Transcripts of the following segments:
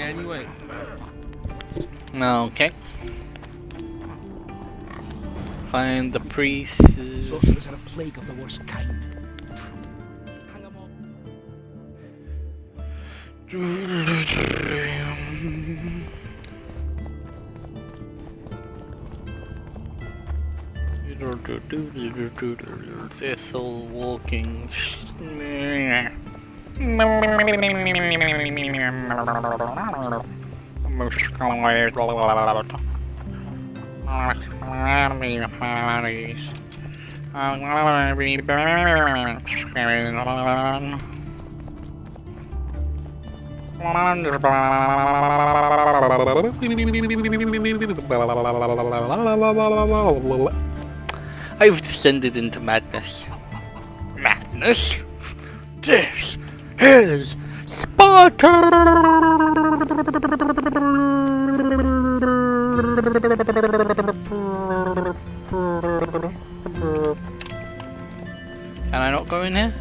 anyway. Okay. Find the priest. Sorcerers are a plague of the worst kind. Hang 'em all. Cecil walking. I've descended into madness. Madness? This is Sparta! Can I not go in here?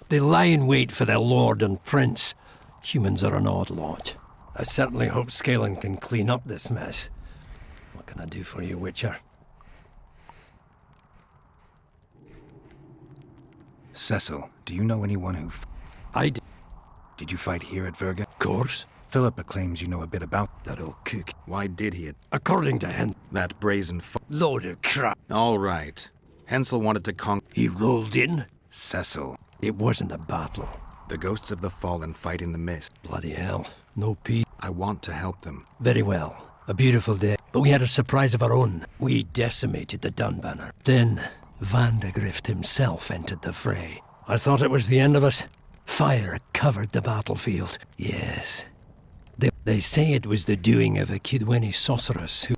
They lie in wait for their lord and prince. Humans are an odd lot. I certainly hope Scalen can clean up this mess. What can I do for you, Witcher? Cecil, do you know anyone who... I did. Did you fight here at Verga? Of course. Philippa claims you know a bit about... That old cook. Why did he... According to him. That brazen Load of crap. All right. Hensel wanted to conquer... He rolled in. Cecil. It wasn't a battle. The ghosts of the fallen fight in the mist. Bloody hell. No peace. I want to help them. Very well. A beautiful day. But we had a surprise of our own. We decimated the Dunbanner. Then, Vandegrift himself entered the fray. I thought it was the end of us. Fire covered the battlefield. Yes. They say it was the doing of a Kidweni sorceress who...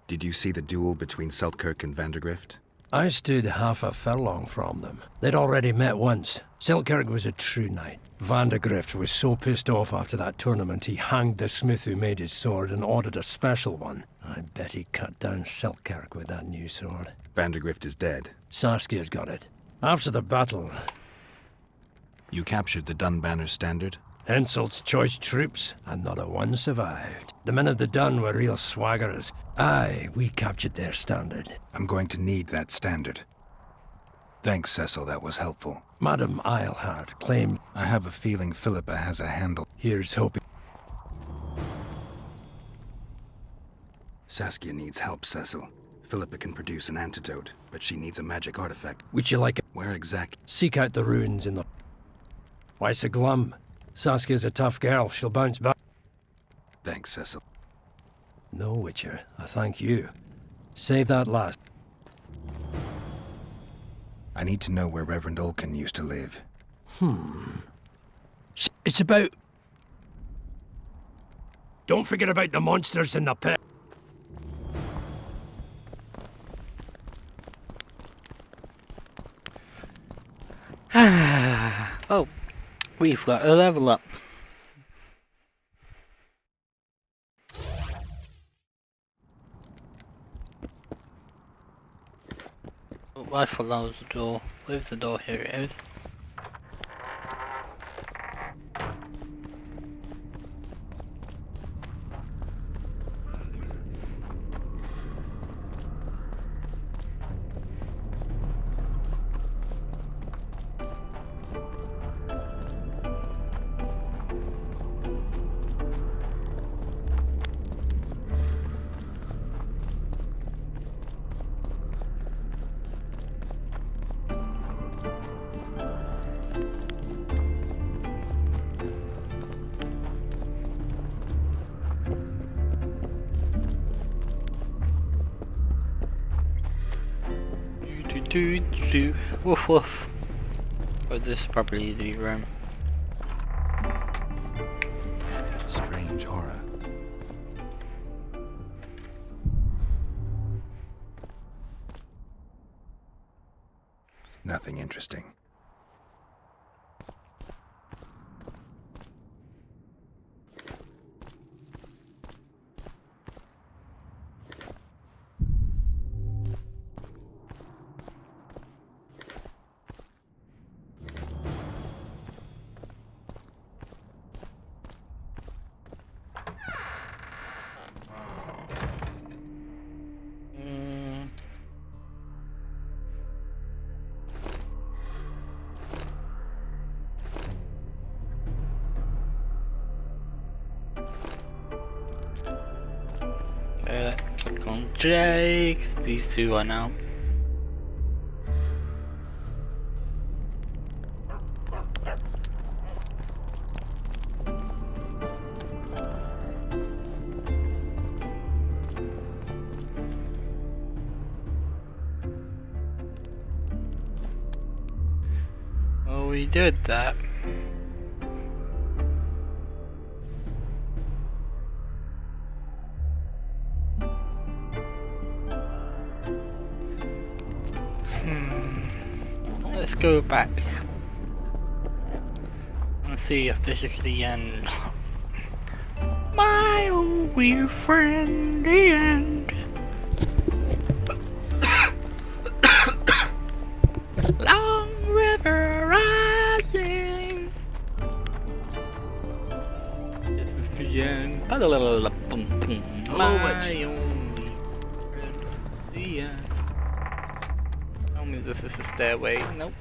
Did you see the duel between Selkirk and Vandergrift? I stood half a furlong from them. They'd already met once. Selkirk was a true knight. Vandegrift was so pissed off after that tournament he hanged the smith who made his sword and ordered a special one. I bet he cut down Selkirk with that new sword. Vandergrift is dead. Saskia's got it. After the battle... You captured the Dunbanner standard? Henselt's choice troops, and not a one survived. The men of the Dun were real swaggerers. Aye, we captured their standard. I'm going to need that standard. Thanks, Cecil, that was helpful. Madame Eilhart claimed... I have a feeling Philippa has a handle. Here's hoping... Saskia needs help, Cecil. Philippa can produce an antidote, but she needs a magic artifact. Would you like it? Where exactly? Seek out the ruins in the... Why so glum? Saskia's a tough girl. She'll bounce back. Thanks, Cecil. No, Witcher. I thank you. Save that last. I need to know where Reverend Olkin used to live. It's about... Don't forget about the monsters in the pit. Oh, we've got a level up. Oh, I thought that was the door. Where's the door? Here it is. Woof woof. Oh, this is probably the room. Strange aura. Nothing interesting. on Jake. These two are now. Well, we did that. Let's go back and see if this is the end. My old weird friend, the end. Long river rising. This is the end. My only friend, the end. Tell me this is a stairway. Nope.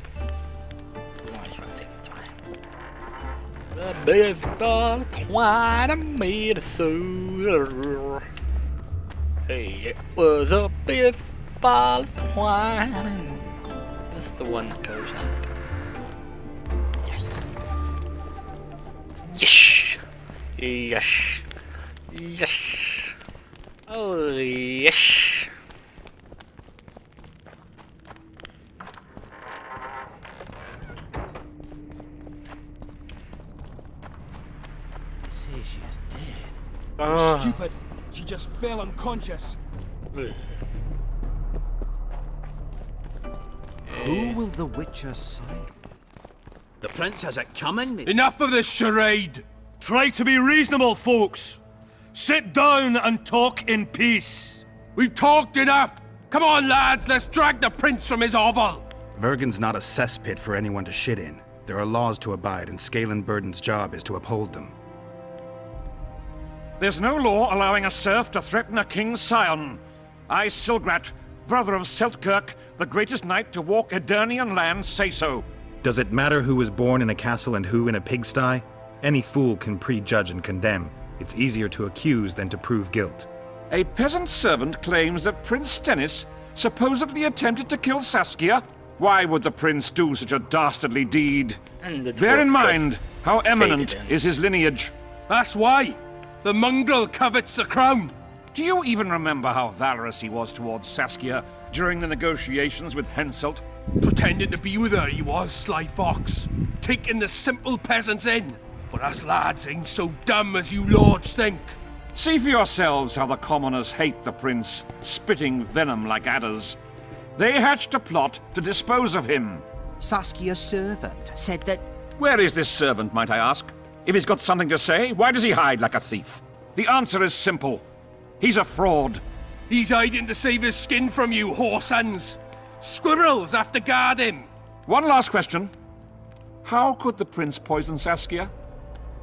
The baseball twine I made a soul. Hey, it was a baseball twine. That's the one that goes on. Yes. Yes. Yes. Yes. Oh, yes. She is dead. Stupid. She just fell unconscious. Who will the Witcher side with? The prince has it coming, mate. Enough of this charade. Try to be reasonable, folks. Sit down and talk in peace. We've talked enough. Come on, lads, let's drag the prince from his hovel. Vergen's not a cesspit for anyone to shit in. There are laws to abide, and Scalen Burden's job is to uphold them. There's no law allowing a serf to threaten a king's scion. I, Silgrat, brother of Seltkirk, the greatest knight to walk Edirnian land, say so. Does it matter who was born in a castle and who in a pigsty? Any fool can prejudge and condemn. It's easier to accuse than to prove guilt. A peasant servant claims that Prince Stennis supposedly attempted to kill Saskia. Why would the prince do such a dastardly deed? Bear in mind how eminent is his lineage. That's why. The mongrel covets the crown. Do you even remember how valorous he was towards Saskia during the negotiations with Henselt? Pretending to be with her he was, sly fox. Taking the simple peasants in. But us lads ain't so dumb as you lords think. See for yourselves how the commoners hate the prince, spitting venom like adders. They hatched a plot to dispose of him. Saskia's servant said that... Where is this servant, might I ask? If he's got something to say, why does he hide like a thief? The answer is simple. He's a fraud. He's hiding to save his skin from you, whoresons. Squirrels have to guard him. One last question. How could the prince poison Saskia?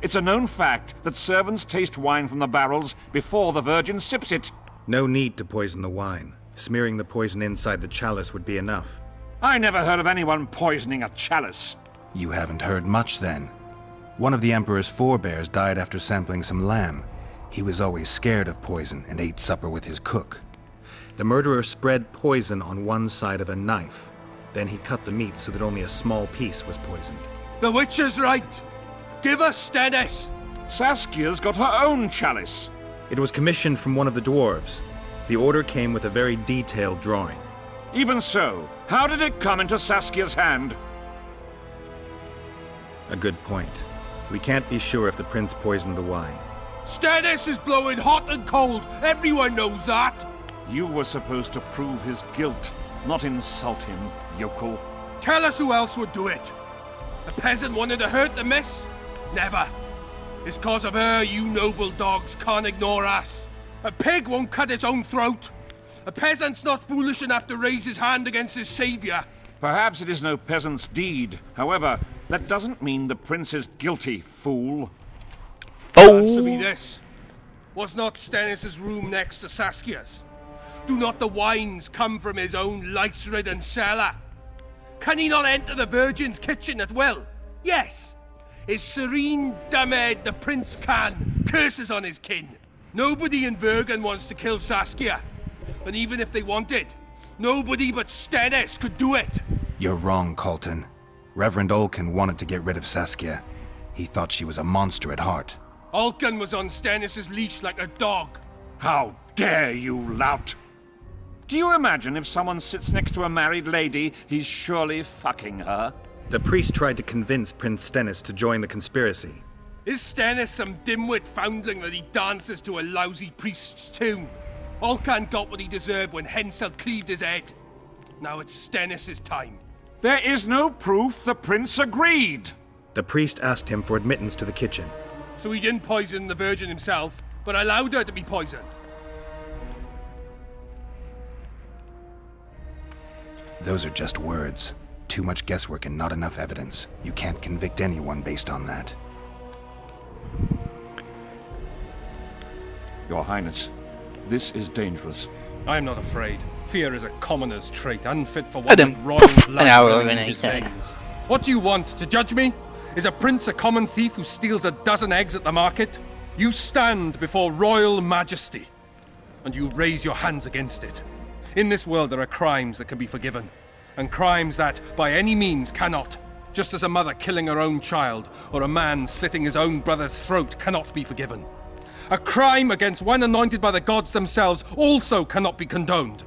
It's a known fact that servants taste wine from the barrels before the virgin sips it. No need to poison the wine. Smearing the poison inside the chalice would be enough. I never heard of anyone poisoning a chalice. You haven't heard much then. One of the Emperor's forebears died after sampling some lamb. He was always scared of poison and ate supper with his cook. The murderer spread poison on one side of a knife. Then he cut the meat so that only a small piece was poisoned. The Witcher's right. Give us Stennis. Saskia's got her own chalice. It was commissioned from one of the dwarves. The order came with a very detailed drawing. Even so, how did it come into Saskia's hand? A good point. We can't be sure if the prince poisoned the wine. Stennis is blowing hot and cold. Everyone knows that. You were supposed to prove his guilt, not insult him, yokel. Tell us who else would do it. A peasant wanted to hurt the miss? Never. It's cause of her you noble dogs can't ignore us. A pig won't cut its own throat. A peasant's not foolish enough to raise his hand against his savior. Perhaps it is no peasant's deed. However, that doesn't mean the prince is guilty, fool. Answer me this. Was not Stennis's room next to Saskia's? Do not the wines come from his own lice-ridden cellar? Can he not enter the Virgin's kitchen at will? Yes. His serene Damed the prince can. Curses on his kin. Nobody in Vergen wants to kill Saskia. And even if they wanted, nobody but Stennis could do it. You're wrong, Colton. Reverend Olkin wanted to get rid of Saskia. He thought she was a monster at heart. Olkin was on Stennis's leash like a dog. How dare you, lout! Do you imagine if someone sits next to a married lady, he's surely fucking her? The priest tried to convince Prince Stennis to join the conspiracy. Is Stennis some dimwit foundling that he dances to a lousy priest's tune? Olcan got what he deserved when Hensel cleaved his head. Now it's Stennis's time. There is no proof the prince agreed. The priest asked him for admittance to the kitchen. So he didn't poison the Virgin himself, but allowed her to be poisoned. Those are just words. Too much guesswork and not enough evidence. You can't convict anyone based on that. Your Highness, this is dangerous. I am not afraid. Fear is a commoner's trait, unfit for one Adam, with royal poof, blood an hour running and in he his said. veins. What do you want, to judge me? Is a prince a common thief who steals a dozen eggs at the market? You stand before royal majesty, and you raise your hands against it. In this world there are crimes that can be forgiven, and crimes that, by any means, cannot. Just as a mother killing her own child, or a man slitting his own brother's throat cannot be forgiven. A crime against one anointed by the gods themselves also cannot be condoned.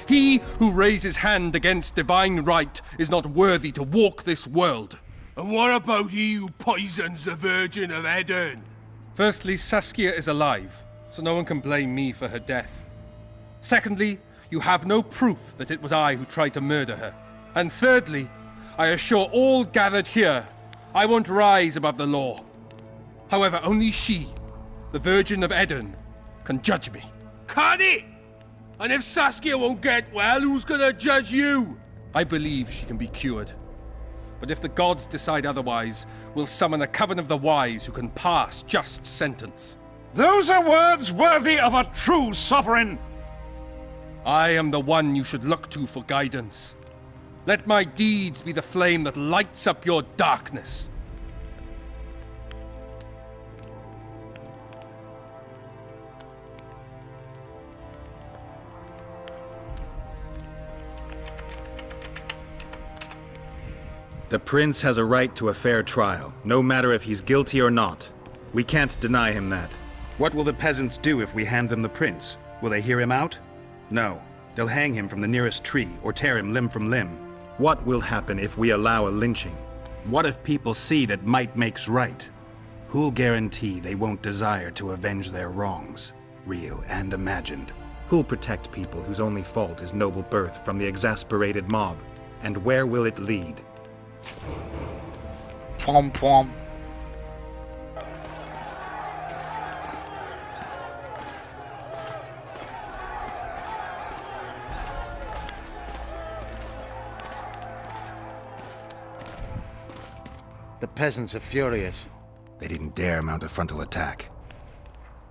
He who raises hand against divine right is not worthy to walk this world. And what about he who poisons the Virgin of Edern? Firstly, Saskia is alive, so no one can blame me for her death. Secondly, you have no proof that it was I who tried to murder her. And thirdly, I assure all gathered here, I won't rise above the law. However, only she, the Virgin of Edern, can judge me. Can it? And if Saskia won't get well, who's gonna judge you? I believe she can be cured. But if the gods decide otherwise, we'll summon a coven of the wise who can pass just sentence. Those are words worthy of a true sovereign! I am the one you should look to for guidance. Let my deeds be the flame that lights up your darkness. The prince has a right to a fair trial, no matter if he's guilty or not. We can't deny him that. What will the peasants do if we hand them the prince? Will they hear him out? No. They'll hang him from the nearest tree or tear him limb from limb. What will happen if we allow a lynching? What if people see that might makes right? Who'll guarantee they won't desire to avenge their wrongs, real and imagined? Who'll protect people whose only fault is noble birth from the exasperated mob? And where will it lead? Pom pom. The peasants are furious, They didn't dare mount a frontal attack.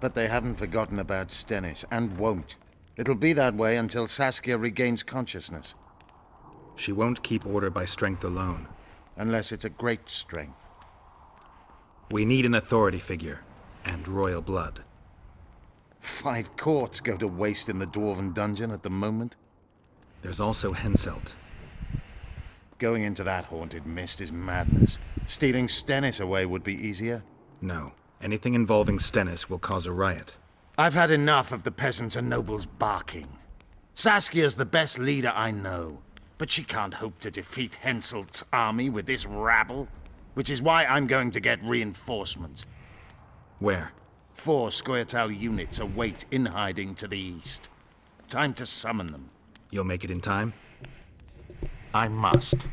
but they haven't forgotten about Stennis, and won't. It'll be that way until Saskia regains consciousness. She won't keep order by strength alone. Unless it's a great strength. We need an authority figure, and royal blood. 5 courts go to waste in the Dwarven dungeon at the moment. There's also Henselt. Going into that haunted mist is madness. Stealing Stennis away would be easier. No, anything involving Stennis will cause a riot. I've had enough of the peasants and nobles barking. Saskia's the best leader I know, but she can't hope to defeat Henselt's army with this rabble, which is why I'm going to get reinforcements. Where? 4 Scoia'tael units await in hiding to the east. Time to summon them. You'll make it in time? I must.